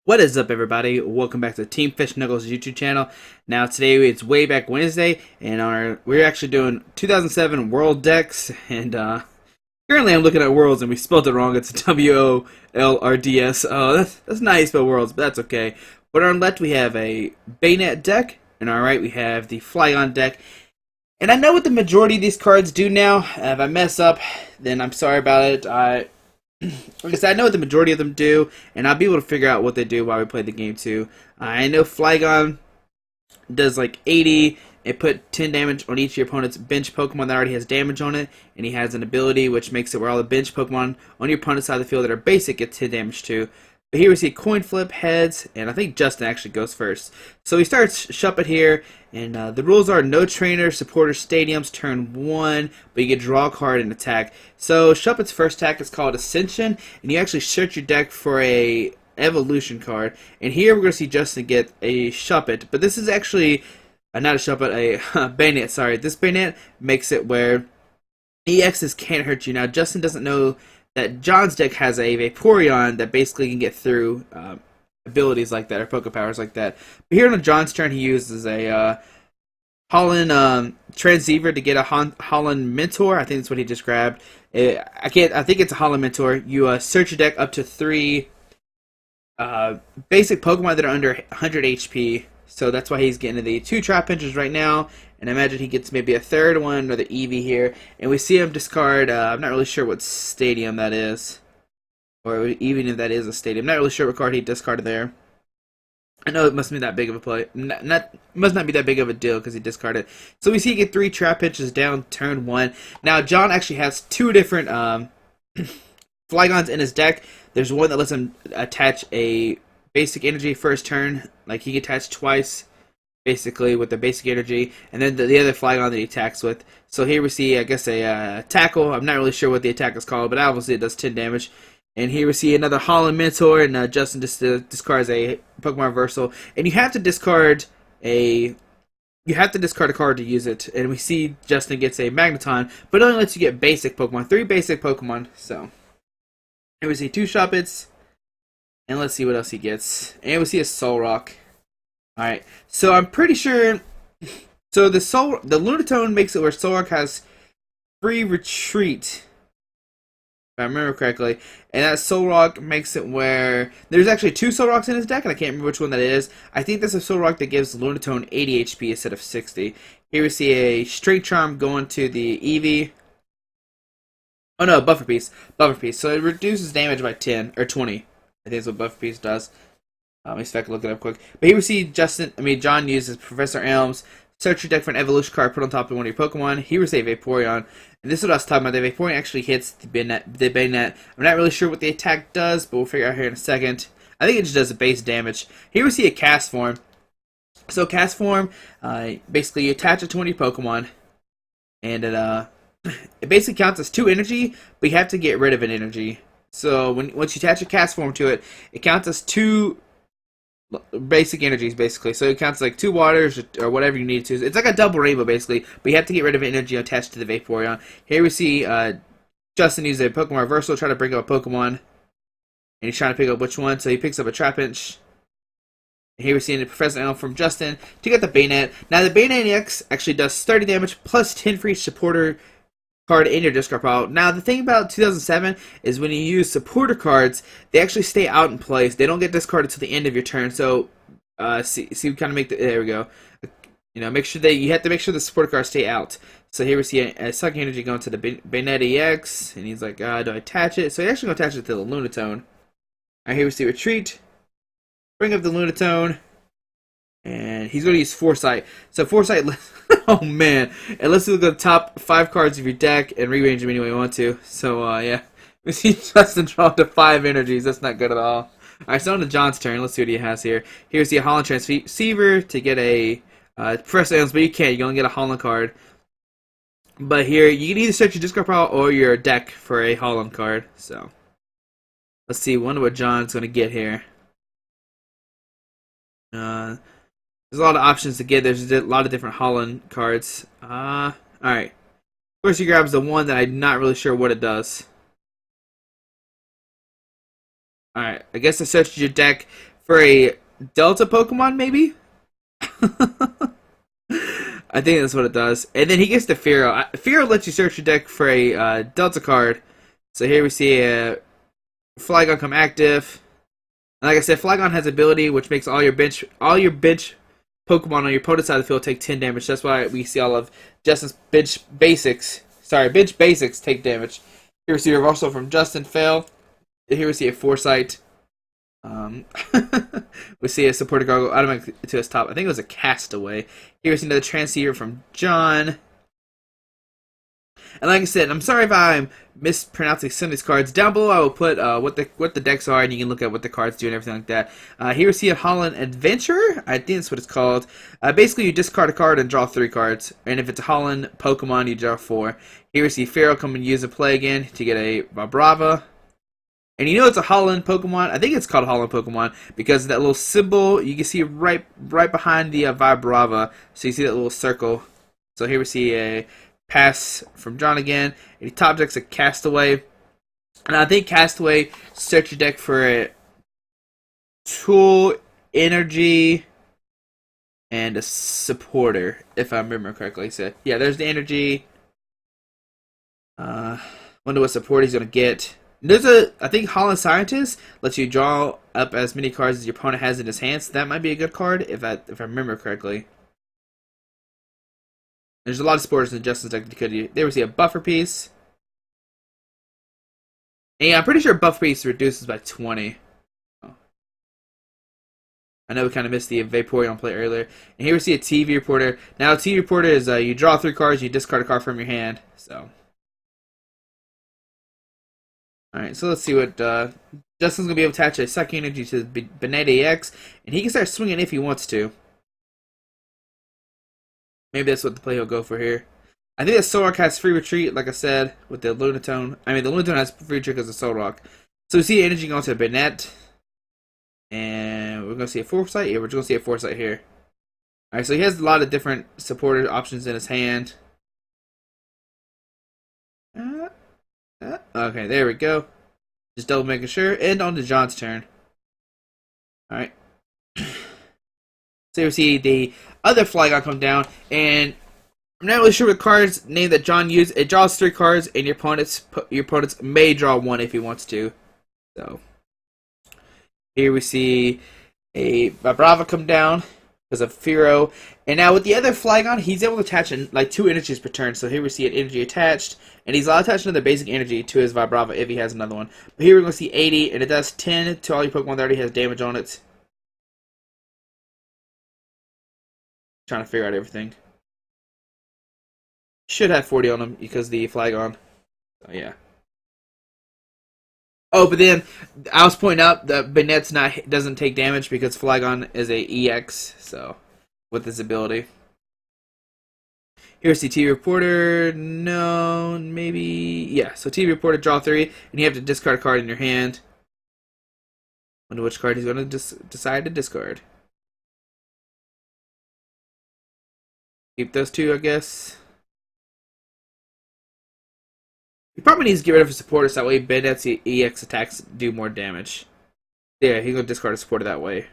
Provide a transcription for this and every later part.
What is up, everybody? Welcome back to Team Fish Knuckles YouTube channel. Now today it's way back Wednesday, and we're actually doing 2007 World Decks. And currently I'm looking at Worlds, and we spelled it wrong. It's WOLRDS. That's not how you spell Worlds, but that's okay. But on our left we have a Bayonet deck, and on our right we have the Flygon deck. And I know what the majority of these cards do now. If I mess up, then I'm sorry about it. Like I said, I know what the majority of them do, and I'll be able to figure out what they do while we play the game too. I know Flygon does like 80 and put 10 damage on each of your opponent's bench Pokemon that already has damage on it, and he has an ability which makes it where all the bench Pokemon on your opponent's side of the field that are basic get 10 damage too. But here we see coin flip, heads, and I think Justin actually goes first. So he starts Shuppet here, and the rules are no trainer, supporter, stadiums, turn 1, but you get draw a card and attack. So Shuppet's first attack is called Ascension, and you actually search your deck for a evolution card. And here we're going to see Justin get a Shuppet, but this is actually not a Shuppet, a Bayonet, sorry. This Bayonet makes it where EXs can't hurt you. Now Justin doesn't know that John's deck has a Vaporeon that basically can get through abilities like that, or Poke Powers like that. But here on John's turn, he uses a Holland Transceiver to get a Holland Mentor. I think that's what he just grabbed. I think it's a Holland Mentor. You search your deck up to 3 basic Pokemon that are under 100 HP. So that's why he's getting the 2 Trap Pinchers right now. And I imagine he gets maybe a third one, another Eevee here. And we see him discard, I'm not really sure what stadium that is. Or even if that is a stadium. I'm not really sure what card he discarded there. I know it must be that big of a play. Must not be that big of a deal because he discarded. So we see he get 3 Trap Pinches down turn 1. Now John actually has 2 different Flygons in his deck. There's one that lets him attach a basic energy first turn. Like he can attach twice, basically, with the basic energy, and then the other Flygon that he attacks with. So here we see, I guess, a Tackle. I'm not really sure what the attack is called, but obviously it does 10 damage. And here we see another Holland Mentor, and Justin just discards a Pokemon Reversal. And you have to discard a card to use it. And we see Justin gets a Magneton, but it only lets you get basic Pokemon, 3 basic Pokemon. So here we see 2 Shuppets, and let's see what else he gets. And we see a Solrock. Alright, so I'm pretty sure. So the Lunatone makes it where Solrock has free retreat, if I remember correctly, and that Solrock makes it where there's actually 2 Solrocks in his deck, and I can't remember which one that is. I think that's a Solrock that gives Lunatone 80 HP instead of 60. Here we see a Strength Charm going to the Eevee. Oh no, Buffer Piece. So it reduces damage by 10 or 20. I think that's what Buffer Piece does. Let me see if I can look it up quick. But here we see John uses Professor Elms. Search your deck for an evolution card put on top of one of your Pokemon. Here we see a Vaporeon. And this is what I was talking about. The Vaporeon actually hits the Bayonet. I'm not really sure what the attack does, but we'll figure out here in a second. I think it just does a base damage. Here we see a Cast Form. So Cast Form, basically you attach it to one of your Pokemon. And it basically counts as 2 energy, but you have to get rid of an energy. So once you attach a Cast Form to it, it counts as 2 basic energies, basically. So it counts like 2 waters or whatever you need to. It's like a double rainbow, basically, but you have to get rid of energy attached to the Vaporeon. Here we see Justin use a Pokemon Reversal, try to bring up a Pokemon, and he's trying to pick up which one. So he picks up a Trapinch. Here we see the Professor Elm from Justin to get the Bayonet. Now the Bayonet X actually does 30 damage plus 10 for each supporter card in your discard pile. Now the thing about 2007 is when you use supporter cards, they actually stay out in place. They don't get discarded till the end of your turn. So see we kind of make there we go. Make sure you have to make sure the supporter cards stay out. So here we see a Sucking Energy going to the Bayonet EX, and he's like, do I attach it? So he's actually going to attach it to the Lunatone. Alright, here we see Retreat. Bring up the Lunatone. And he's going to use Foresight. So Foresight, oh man, it lets you look at the top 5 cards of your deck and rearrange them any way you want to. So yeah, we see Justin draw up to 5 energies. That's not good at all. Alright, so on to John's turn. Let's see what he has here. Here's the Holland Transceiver to get a Professor Elms, but you can't. You can only get a Holland card. But here, you can either search your discard pile or your deck for a Holland card. So let's see. Wonder what John's going to get here. There's a lot of options to get. There's a lot of different Holland cards. Alright. First he grabs the one that I'm not really sure what it does. Alright, I guess I searched your deck for a Delta Pokemon, maybe? I think that's what it does. And then he gets the Fearow. Fearow lets you search your deck for a Delta card. So here we see a Flygon come active. And like I said, Flygon has ability which makes all your bench Pokemon on your opponent's side of the field take 10 damage. That's why we see all of Justin's bench basics take damage. Here we see a reversal from Justin fail. Here we see a Foresight. We see a supported gargoyle automatically to his top. I think it was a Castaway. Here's another transceiver from John. And like I said, I'm sorry if I'm mispronouncing some of these cards. Down below I will put what the decks are, and you can look at what the cards do and everything like that. Here we see a Holland Adventurer. I think that's what it's called. Basically, you discard a card and draw 3 cards. And if it's a Holland Pokemon, you draw 4. Here we see Fearow come and use a play again to get a Vibrava. And you know it's a Holland Pokemon. I think it's called Holland Pokemon because of that little symbol you can see right behind the Vibrava. So you see that little circle. So here we see a pass from John again. And he top decks a Castaway. And I think Castaway search your deck for a Tool, Energy, and a Supporter, if I remember correctly. So yeah, there's the Energy. Wonder what support he's gonna get. I think Holland Scientist lets you draw up as many cards as your opponent has in his hand, so that might be a good card if I remember correctly. There's a lot of supporters in Justin's deck that you could use. There we see a Buffer Piece. And yeah, I'm pretty sure Buffer Piece reduces by 20. I know we kind of missed the Vaporeon play earlier. And here we see a TV Reporter. Now, a TV Reporter is you draw 3 cards, you discard a card from your hand. So, alright, so let's see what Justin's going to be able to attach a Psychic Energy to the Banana EX, and he can start swinging if he wants to. Maybe that's what the play he'll go for here. I think that Solrock has free retreat, like I said, with the Lunatone. I mean, the Lunatone has free retreat because of Solrock. So we see energy going to Banette, and we're going to see a Foresight. Yeah, we're just going to see a Foresight here. Alright, so he has a lot of different supporter options in his hand. Okay, there we go. Just double making sure. And on to John's turn. Alright. So we see the other Flygon come down, and I'm not really sure what cards name that John used. It draws 3 cards, and your opponents may draw 1 if he wants to. So here we see a Vibrava come down because of Fearow, and now with the other Flygon, he's able to attach like 2 energies per turn. So here we see an energy attached, and he's allowed to attach another basic energy to his Vibrava if he has another one. But here we're going to see 80, and it does 10 to all your Pokemon that already has damage on it. Trying to figure out everything. Should have 40 on him because the Flygon. So yeah. Oh, but then I was pointing out that Banette's doesn't take damage because Flygon is a EX, so with his ability. Here's the TV Reporter. No, maybe yeah. So TV Reporter, draw 3, and you have to discard a card in your hand. Wonder which card he's going to decide to discard. Keep those 2, I guess. He probably needs to get rid of his supporter so that way Bandet's EX attacks do more damage. Yeah, he's going to discard a supporter that way.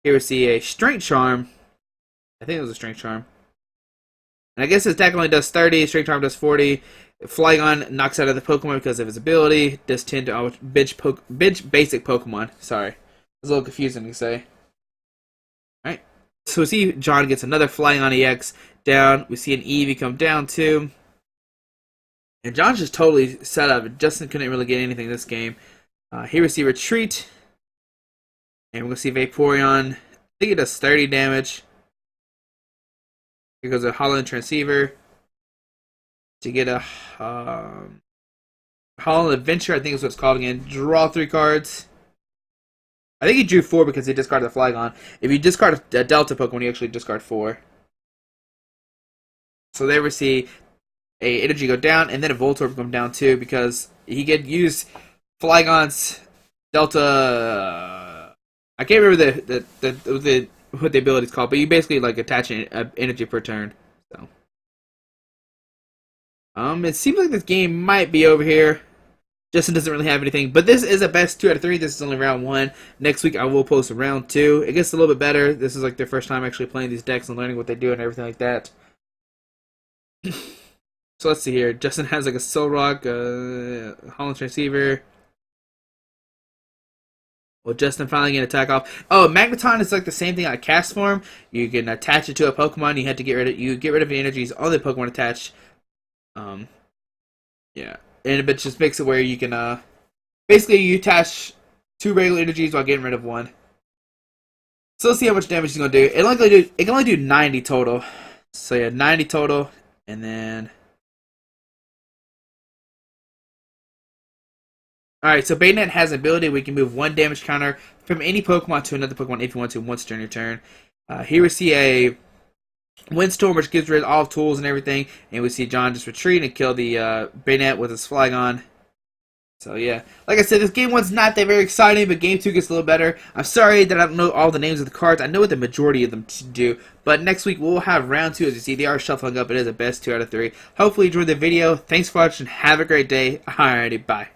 Here we see a Strength Charm. I think it was a Strength Charm. And I guess his attack only does 30, Strength Charm does 40. Flygon knocks out of the Pokemon because of his ability. Does 10 to bench basic Pokemon. Sorry. It was a little confusing to say. Alright. So we see John gets another Flygon EX down. We see an Eevee come down too. And John's just totally set up. Justin couldn't really get anything in this game. Here we see Retreat. And we're going to see Vaporeon. I think it does 30 damage. Here goes a Holland Transceiver. To get a Holland Adventure, I think is what it's called again. Draw 3 cards. I think he drew 4 because he discarded the Flygon. If you discard a Delta Pokemon, you actually discard 4. So there we see a energy go down, and then a Voltorb come down too, because he could use Flygon's Delta. I can't remember what the ability is called, but you basically like attach an energy per turn. So, it seems like this game might be over here. Justin doesn't really have anything, but this is a best 2 out of 3. This is only round 1. Next week I will post round 2. It gets a little bit better. This is like their first time actually playing these decks and learning what they do and everything like that. So let's see here. Justin has like a Soul Rock, Holland Transceiver. Well, Justin finally get an attack off. Oh, Magneton is like the same thing on cast form. You can attach it to a Pokemon. You have to get rid of the energies on the Pokemon attached. Yeah, and it just makes it where you can basically you attach 2 regular energies while getting rid of 1. So let's see how much damage he's gonna do. It can only do 90 total. So yeah, 90 total, and then. Alright, so Bayonetta has an ability we can move 1 damage counter from any Pokemon to another Pokemon if you want to once during your turn. Here we see a Windstorm, which gives rid of all tools and everything, and we see John just retreat and kill the Bayonetta with his Flygon. So yeah, like I said, this game 1's not that very exciting, but game 2 gets a little better. I'm sorry that I don't know all the names of the cards. I know what the majority of them do, but next week we'll have round 2. As you see, they are shuffling up. It is a best 2 out of 3. Hopefully you enjoyed the video. Thanks for watching. Have a great day. Alrighty, bye.